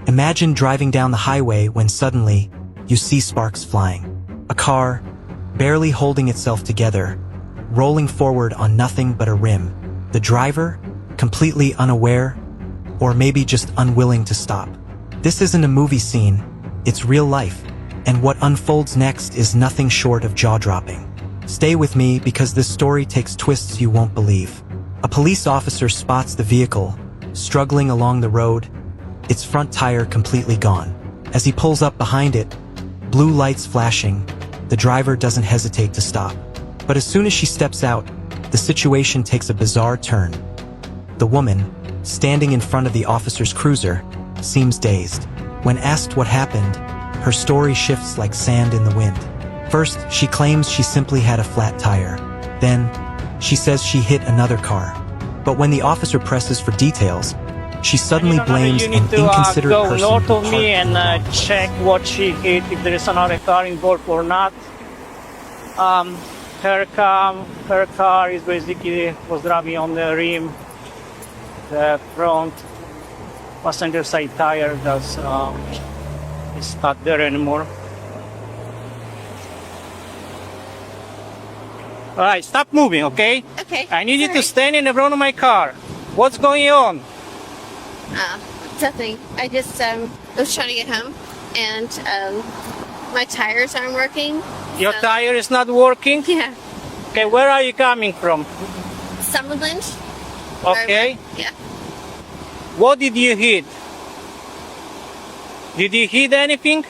Imagine driving down the highway when suddenly, you see sparks flying. A car, barely holding itself together, rolling forward on nothing but a rim. The driver, completely unaware, or maybe just unwilling to stop. This isn't a movie scene, it's real life, and what unfolds next is nothing short of jaw-dropping. Stay with me because this story takes twists you won't believe. A police officer spots the vehicle, struggling along the road, its front tire completely gone. As he pulls up behind it, blue lights flashing, the driver doesn't hesitate to stop. But as soon as she steps out, the situation takes a bizarre turn. The woman, standing in front of the officer's cruiser, seems dazed. When asked what happened, her story shifts like sand in the wind. First, she claims she simply had a flat tire. Then, she says she hit another car. But when the officer presses for details, she suddenly blames an inconsiderate go person north who of me and check what she hit, if there is another car involved or not. Her car is basically was driving on the rim. The front passenger side tire is not there anymore. All right, stop moving, okay? Okay. I need you to stand in the front of my car. What's going on? Nothing. I just was trying to get home, and my tires aren't working. Your tire is not working? Yeah. Okay, where are you coming from? Summerland. Okay. Yeah. What did you hit? Did you hit anything?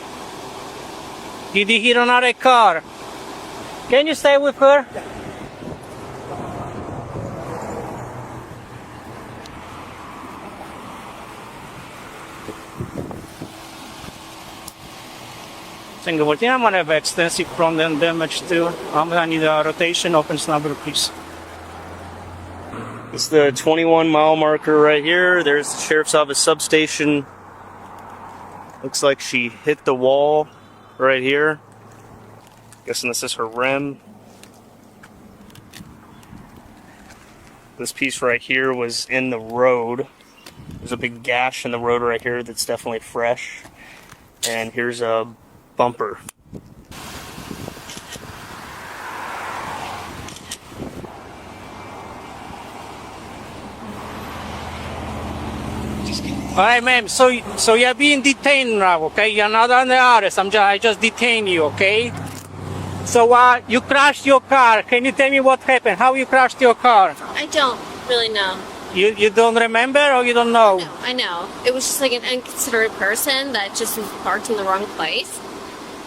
Did you hit another car? Can you stay with her? Thank you for I'm gonna have extensive front end damage too. I'm gonna need a rotation, open snubber, please. It's the 21-mile marker right here. There's the sheriff's office substation. Looks like she hit the wall right here. Guessing this is her rim. This piece right here was in the road. There's a big gash in the road right here that's definitely fresh. And here's a bumper. Alright, ma'am, so you're being detained now, okay? You're not under arrest. I just detained you, okay? So you crashed your car. Can you tell me what happened? How you crashed your car? I don't really know. You don't remember or you don't know? No, I know. It was just like an inconsiderate person that just was parked in the wrong place.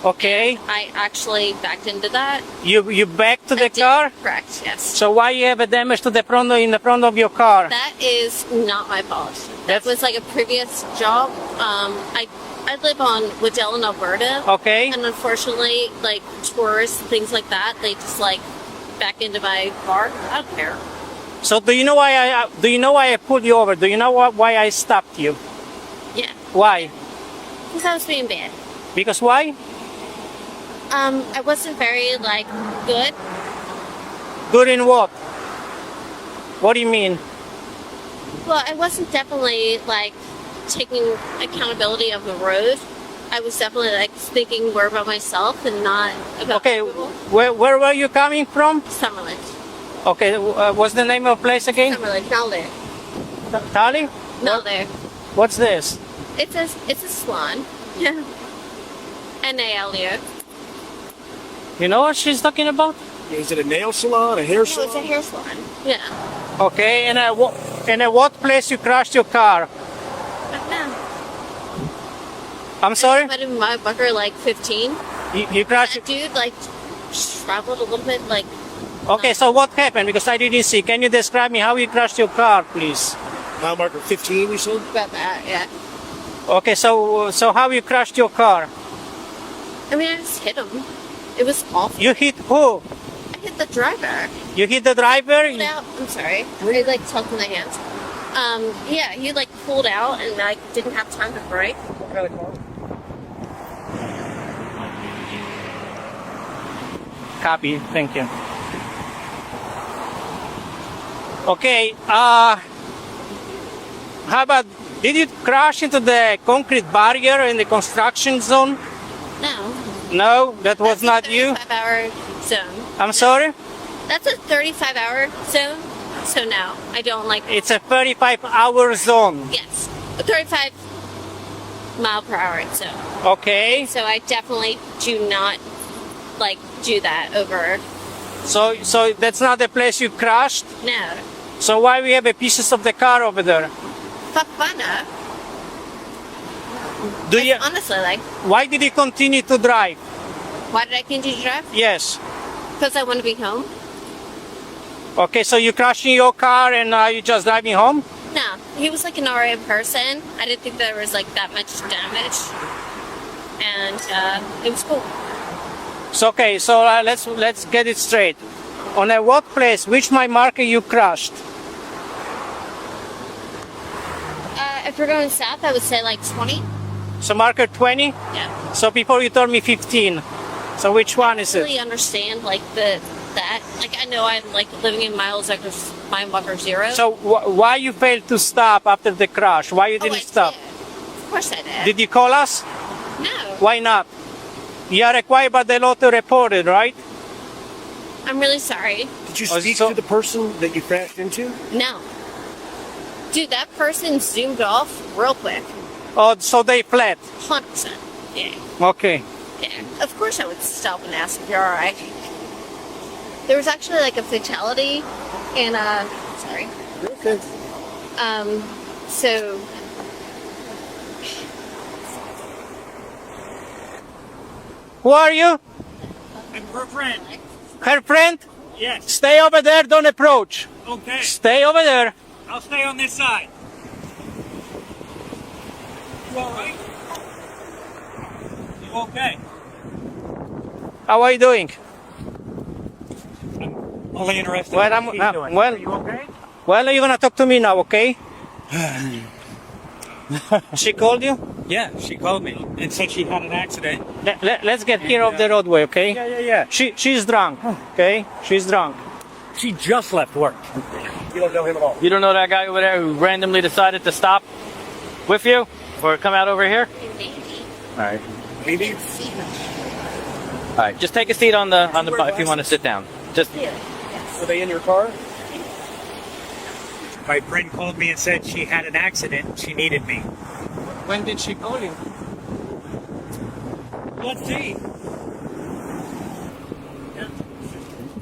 Okay. I actually backed into that. You backed to the car? Correct, yes. So why you have a damage to the front in the front of your car? That is not my fault. That was like a previous job. I live on Waddell in Alberta. Okay. And unfortunately, like tourists and things like that, they just like back into my car. I don't care. So do you know why I pulled you over? Do you know why I stopped you? Yeah. Why? Because I was being bad. Because why? I wasn't very like good. Good in what? What do you mean? Well, I wasn't definitely like taking accountability of the road. I was definitely like thinking more about myself and not about people. Where were you coming from? Summerland. Okay, what's the name of the place again? Summerland, Nalder. Tali? Nalder. What's this? It's a salon. Yeah. N-A-L-U. You know what she's talking about? Is it a nail salon, a hair No, salon? it's a hair salon. Yeah. Okay, and at what place you crashed your car? No. I'm sorry? I might have been my bucker like 15. You crashed That dude like traveled a little bit like. Okay, so what happened? Because I didn't see. Can you describe me how you crashed your car, please? Mile marker 15, you said? About that, yeah. Okay, so how you crashed your car? I mean, I just hit him. It was awful. You hit who? I hit the driver. You hit the driver? Pulled out. I'm sorry. I like tucked my hands. Yeah, he like pulled out and I didn't have time to brake. Copy. Thank you. Okay. How about Did you crash into the concrete barrier in the construction zone? No. No, that was not That's a you. 35-hour zone. I'm sorry? That's a 35-hour zone. So no, I don't like. It's a 35-hour zone. Yes, a 35 mile per hour zone. Okay. So I definitely do not like do that over. So that's not the place you crashed? No. So why we have a pieces of the car over there? Fuck fun. Do you? Honestly, like, Why did you continue to drive? why did I continue to drive? Yes. Because I want to be home. Okay, so you crashing your car and you just driving home? No, he was like an alright person. I didn't think there was like that much damage, and it was cool. So okay, so let's get it straight. On a what place, which my marker you crashed? If we're going south, I would say like 20. So marker 20? Yeah. So before you told me 15. So which one is I it? really understand like that. Like I know I'm like living in mile marker 0. So why you failed to stop after the crash? Why you didn't I stop? did. Of course I did. Did you call us? No. Why not? You are required by the law to report it, right? I'm really sorry. Did you Oh, speak so- to the person that you crashed into? No. Dude, that person zoomed off real quick. Oh, so they fled. 100%. Yeah. Okay. Yeah. Of course I would stop and ask if you're alright. There was actually like a fatality and sorry. Okay. So Who are you? I'm her friend. Her friend? Yes. Stay over there, don't approach. Okay. Stay over there. I'll stay on this side. You all right? You okay? How are you doing? Only interested Well, in I'm- what she's uh, doing. well- Are you okay? Well, you're gonna talk to me now, okay? She called you? Yeah, she called me and said she had an accident. Let's get here off the roadway, okay? Yeah. She's drunk, okay? She's drunk. She just left work. You don't know him at all. You don't know that guy over there who randomly decided to stop with you or come out over here? All right. Maybe. All right. Just take a seat on the if you want to sit down. Just Were they in your car? My friend called me and said she had an accident. She needed me. When did she call you? Let's see.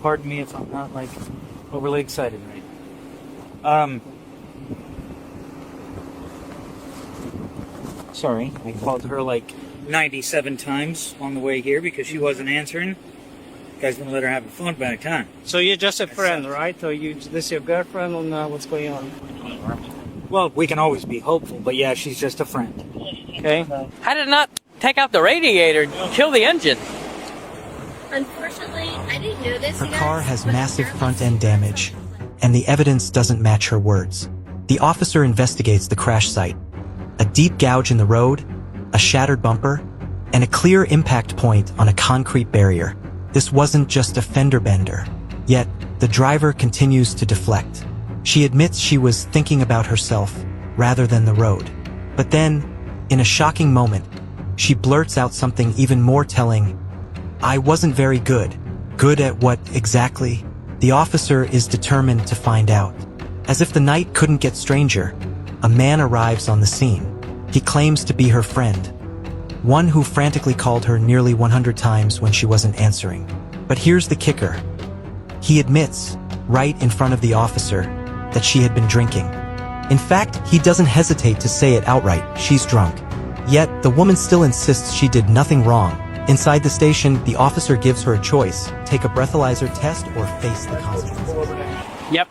pardon me if I'm not like overly excited right. Sorry, I called her like 97 times on the way here because she wasn't answering. You guys gonna let her have a phone back, huh? So you're just a friend, right? Or this your girlfriend, or what's going on? Well, we can always be hopeful, but yeah, she's just a friend. Okay. How did it not take out the radiator and kill the engine? Unfortunately, I didn't know this. Her you guys, car has but massive apparently front-end damage, and the evidence doesn't match her words. The officer investigates the crash site. A deep gouge in the road, a shattered bumper, and a clear impact point on a concrete barrier. This wasn't just a fender bender. Yet, the driver continues to deflect. She admits she was thinking about herself rather than the road. But then, in a shocking moment, she blurts out something even more telling. "I wasn't very good." Good at what exactly? The officer is determined to find out. As if the night couldn't get stranger, a man arrives on the scene. He claims to be her friend. One who frantically called her nearly 100 times when she wasn't answering. But here's the kicker. He admits, right in front of the officer, that she had been drinking. In fact, he doesn't hesitate to say it outright, she's drunk. Yet, the woman still insists she did nothing wrong. Inside the station, the officer gives her a choice, take a breathalyzer test or face the consequences. Yep.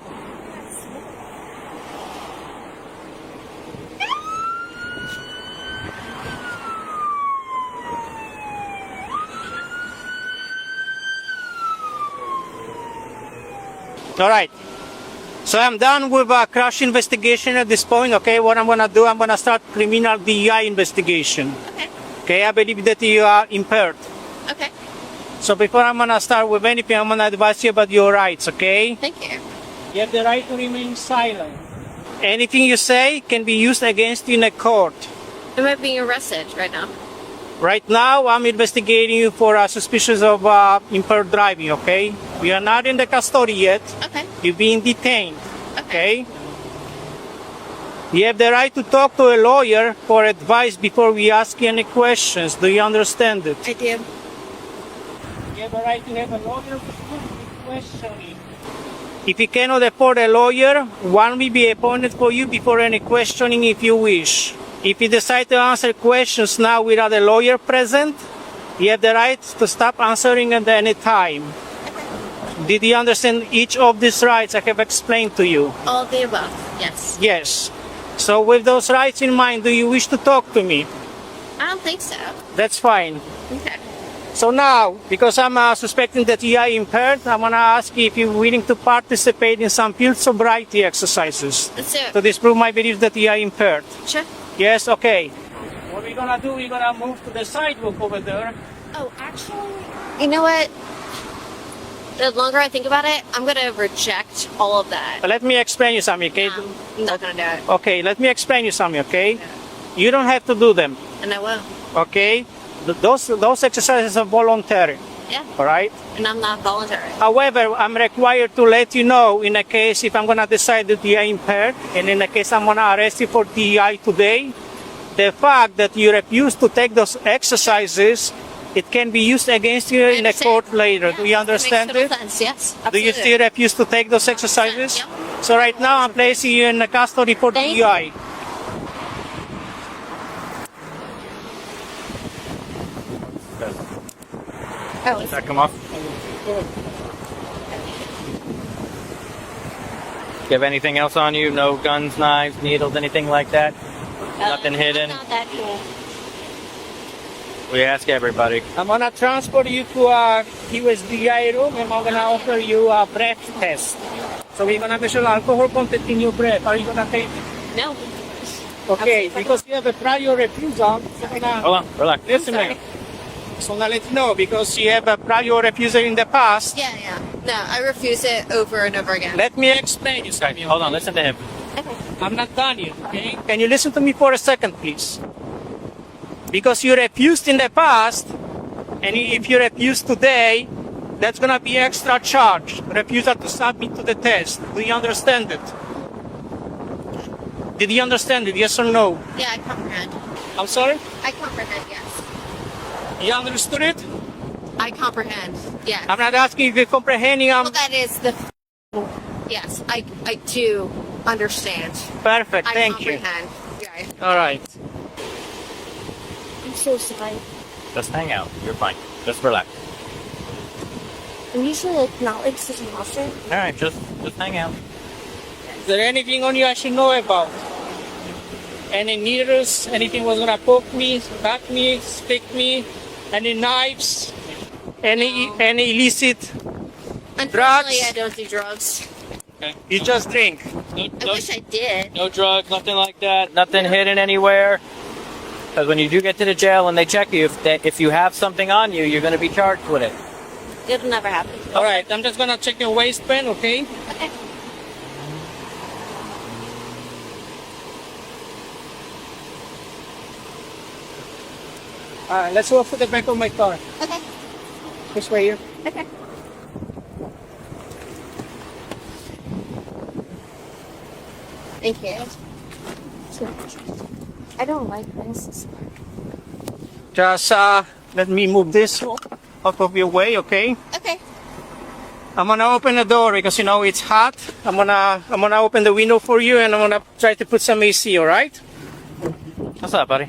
All right. So I'm done with crash investigation at this point. Okay, what I'm gonna do, I'm gonna start criminal DUI investigation. Okay. Okay, I believe that you are impaired. Okay. So before I'm gonna start with anything, I'm gonna advise you about your rights. Okay? Thank you. You have the right to remain silent. Anything you say can be used against you in a court. Am I being arrested right now? Right now, I'm investigating you for suspicions of impaired driving, okay? We are not in the custody yet. Okay. You're being detained, okay? You have the right to talk to a lawyer for advice before we ask you any questions. Do you understand it? I do. You have a right to have a lawyer for questioning. If you cannot afford a lawyer, one will be appointed for you before any questioning if you wish. If you decide to answer questions now without a lawyer present, you have the right to stop answering at any time. Did you understand each of these rights I have explained to you? All of the above, yes. Yes. So with those rights in mind, do you wish to talk to me? I don't think so. That's fine. Okay. So now, because I'm suspecting that you are impaired, I'm going to ask you if you're willing to participate in some field sobriety exercises Let's do it. to disprove my belief that you are impaired. Sure. Yes, okay. What we're going to do, we're going to move to the sidewalk over there. Oh, actually, you know what? The longer I think about it, I'm going to reject all of that. Let me explain you something, okay? No, I'm not going to do it. Okay, let me explain you something, okay? You don't have to do them, And I will. okay? Those exercises are voluntary, Yeah. all right? And I'm not voluntary. However, I'm required to let you know in a case if I'm going to decide that you are impaired, and in a case I'm going to arrest you for DEI today, the fact that you refuse to take those exercises, it can be used against you in a court later. Do you understand it? Sense. Yes, Do you absolutely. still refuse to take those exercises? Yep. So right now I'm placing you in custody for Thank you. DEI. Oh, Does that come off? You have anything else on you? No guns, knives, needles, anything like that? Nothing hidden? Not that cool. We ask everybody. I'm going to transport you to a USDI room and I'm going to offer you a breath test. So we're going to measure alcohol content in your breath. Are you going to take it? No. Okay, because you have a prior refusal. Hold on, relax. Listen, man. So now let you know, because you have a prior refusal in the past. Yeah, yeah. No, I refuse it over and over again. Let me explain you something. Hold on, listen to him. Okay. I'm not done yet, okay? Can you listen to me for a second, please? Because you refused in the past, and if you refuse today, that's gonna be extra charge. Refusal to submit to the test. Do you understand it? Did you understand it? Yes or no? Yeah, I comprehend. I'm sorry? I comprehend, yes. You understood it? I comprehend, yes. I'm not asking if you're comprehending. Well, that is the... Yes, I do understand. Perfect. I Thank you. comprehend. Yeah. All right. I'm so sorry. Just hang out. You're fine. Just relax. I'm usually not like such an monster. All right, just hang out. Is there anything on you I should know about? Any needles? Anything was gonna poke me, cut me, stick me? Any knives? Any illicit? Unfortunately, Drugs? I don't do drugs. You just drink. I wish I did. No drugs, nothing like that. Nothing hidden anywhere. Because when you do get to the jail and they check you, if you have something on you, you're going to be charged with it. It'll never happen. All right, I'm just gonna check your waistband, okay? Okay. Let's go for the back of my car. Okay. This way here. Okay. Thank you. I don't like this. Just let me move this out of your way, okay? Okay. I'm gonna open the door because you know it's hot. I'm gonna open the window for you and I'm gonna try to put some AC, all right? What's up, buddy?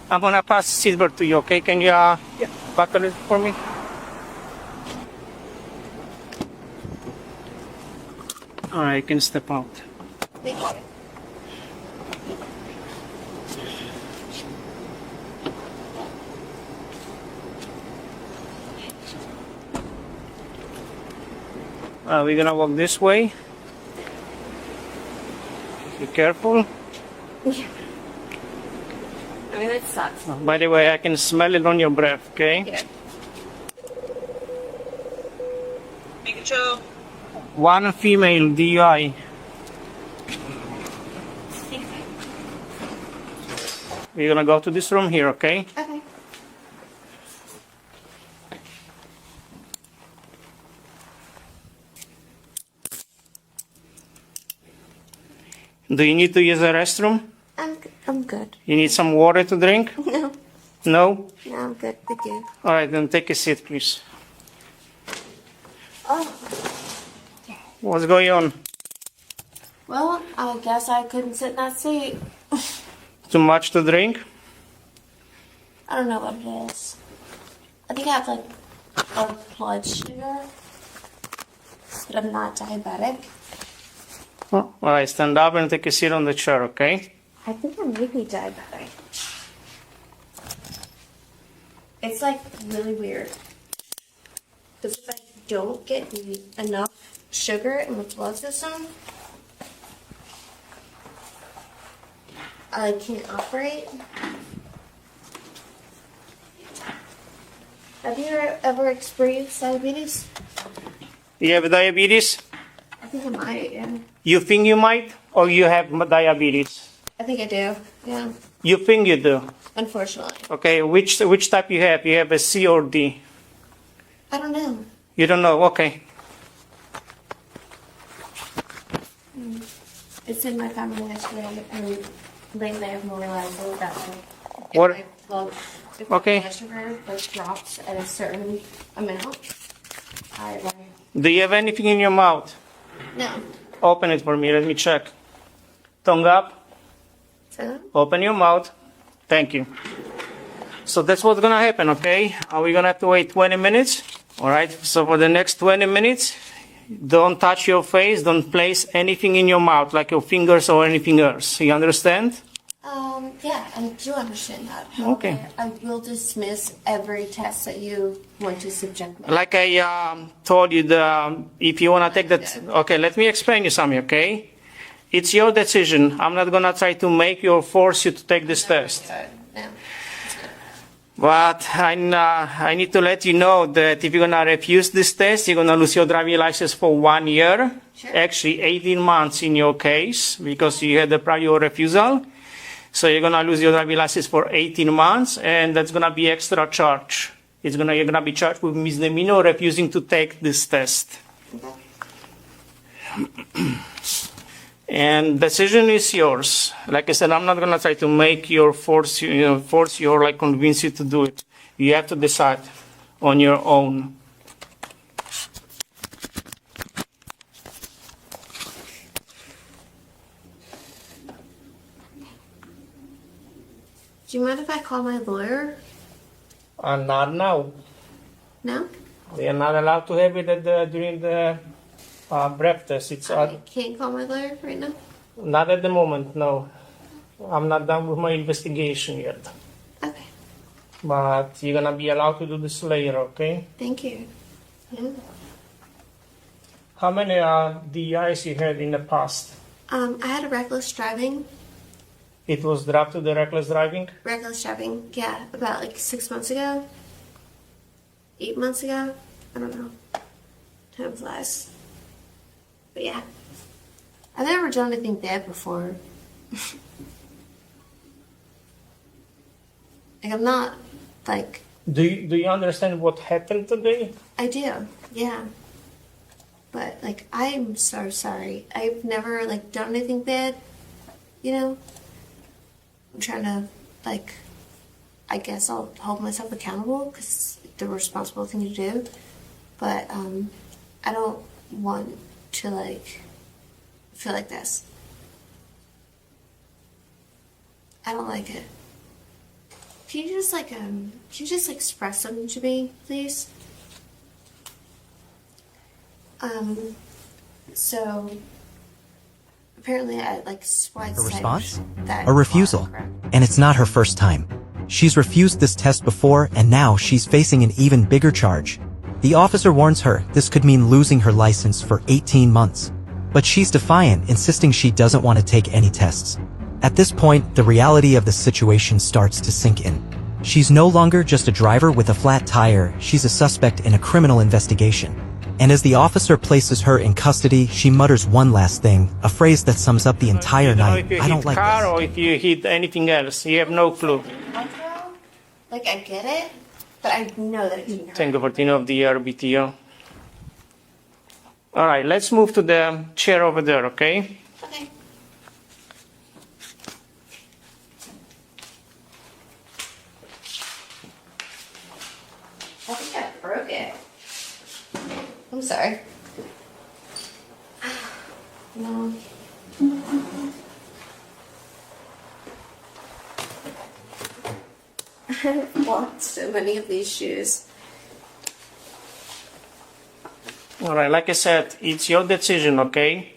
I'm gonna pass silver to you, okay? Can you buckle it for me? All right, you can step out. Thank you. We're gonna walk this way. Be careful. I'm mean, it sucks. By the way, I can smell it on your breath, okay? Yeah. One female DUI. We're gonna go to this room here, okay? Okay. Do you need to use a restroom? I'm good. You need some water to drink? No, No? no, I'm good. Thank you. Alright, then take a seat, please. Oh, What's going on? well, I guess I couldn't sit in that seat. Too much to drink? I don't know what it is. I think I have like a blood sugar, but I'm not diabetic. Alright, stand up and take a seat on the chair, okay? I think I may be diabetic. It's like really weird. Because if I don't get enough sugar in the blood system, I can't operate. Have you ever experienced diabetes? You have diabetes? I think I might, yeah. You think you might? Or you have diabetes? I think I do, yeah. You think you do? Unfortunately. Okay, which type you have? You have a C or D? I don't know. You don't know, okay. It's in my family history, and lately I've more realized that What- if Okay. my blood sugar like drops at a certain amount, I like Do you have anything in your mouth? no. Open it for me, let me check. Tongue up, So open your mouth. Thank you. So that's what's gonna happen, okay? We're gonna have to wait 20 minutes. Alright, so for the next 20 minutes, don't touch your face, don't place anything in your mouth, like your fingers or anything else. You understand? yeah, I do understand that. Okay. However, I will dismiss every test that you want to subject me. Like I told you, if you wanna take that, okay, let me explain you something, okay? It's your decision. I'm not gonna try to make you or force you to take this test. No. But I need to let you know that if you're gonna refuse this test, you're gonna lose your driving license for 1 year. Sure. Actually, 18 months in your case because you had a prior refusal. So you're gonna lose your driving license for 18 months, and that's gonna be extra charge. You're gonna be charged with misdemeanor refusing to take this test. And decision is yours. Like I said, I'm not gonna try to make you or force you or like convince you to do it. You have to decide on your own. Do you mind if I call my lawyer? Not now. No? They are not allowed to have it during the breath test. It's I can't call my lawyer right now? not at the moment, no. I'm not done with my investigation yet. Okay. But you're gonna be allowed to do this later, okay? Thank you. Yeah. How many DIs you had in the past? I had a reckless driving. It was dropped to the reckless driving? Reckless driving, yeah, about like 6 months ago. 8 months ago. I don't know. Time flies. But yeah. I've never done anything bad before. Like, I'm not, like... Do you understand what happened today? I do, yeah. But, like, I'm so sorry. I've never, like, done anything bad, you know? I'm trying to, like, I guess I'll hold myself accountable because it's the responsible thing to do. But, I don't want to, like, feel like this. I don't like it. Can you just express something to me, please? So apparently I like swiped A response? that A refusal. And it's not her first time. She's refused this test before, and now she's facing an even bigger charge. The officer warns her this could mean losing her license for 18 months. But she's defiant, insisting she doesn't want to take any tests. At this point, the reality of the situation starts to sink in. She's no longer just a driver with a flat tire, she's a suspect in a criminal investigation. And as the officer places her in custody, she mutters one last thing, a phrase that sums up the entire night. I don't like car this. or if you hit anything else. You have no clue. Like, I get it, but I know that it can hurt. Tengo portino of the RBTO. All right, let's move to the chair over there, okay? Okay. I think I broke it. I'm sorry. No. I've bought so many of these shoes. All right, like I said, it's your decision, okay?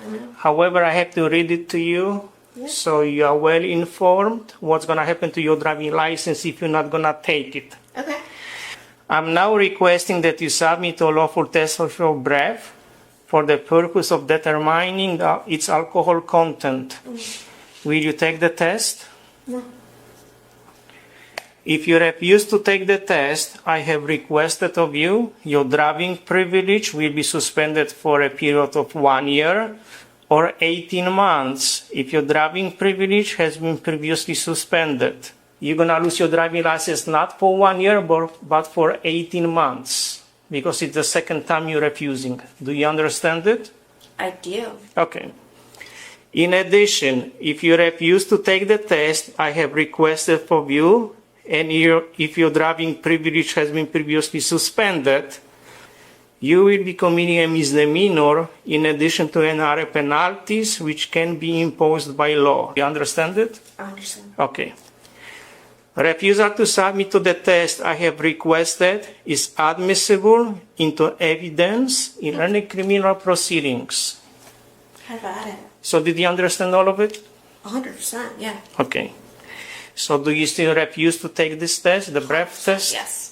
I know. However, I have to read it to you so you are well informed what's going to happen to your driving license if you're not going to take it. Okay. I'm now requesting that you submit a lawful test of your breath for the purpose of determining its alcohol content. Will you take the test? No. If you refuse to take the test, I have requested of you, your driving privilege will be suspended for a period of 1 year or 18 months if your driving privilege has been previously suspended. You're going to lose your driving license not for 1 year, but for 18 months because it's the second time you're refusing. Do you understand it? I do. Okay. In addition, if you refuse to take the test, I have requested of you, and if your driving privilege has been previously suspended, you will be committing a misdemeanor in addition to another penalties which can be imposed by law. You understand it? I understand. Okay. Refusal to submit to the test I have requested is admissible into evidence in any criminal proceedings. How about it? So did you understand all of it? 100%, yeah. Okay. So do you still refuse to take this test, the breath test? Yes.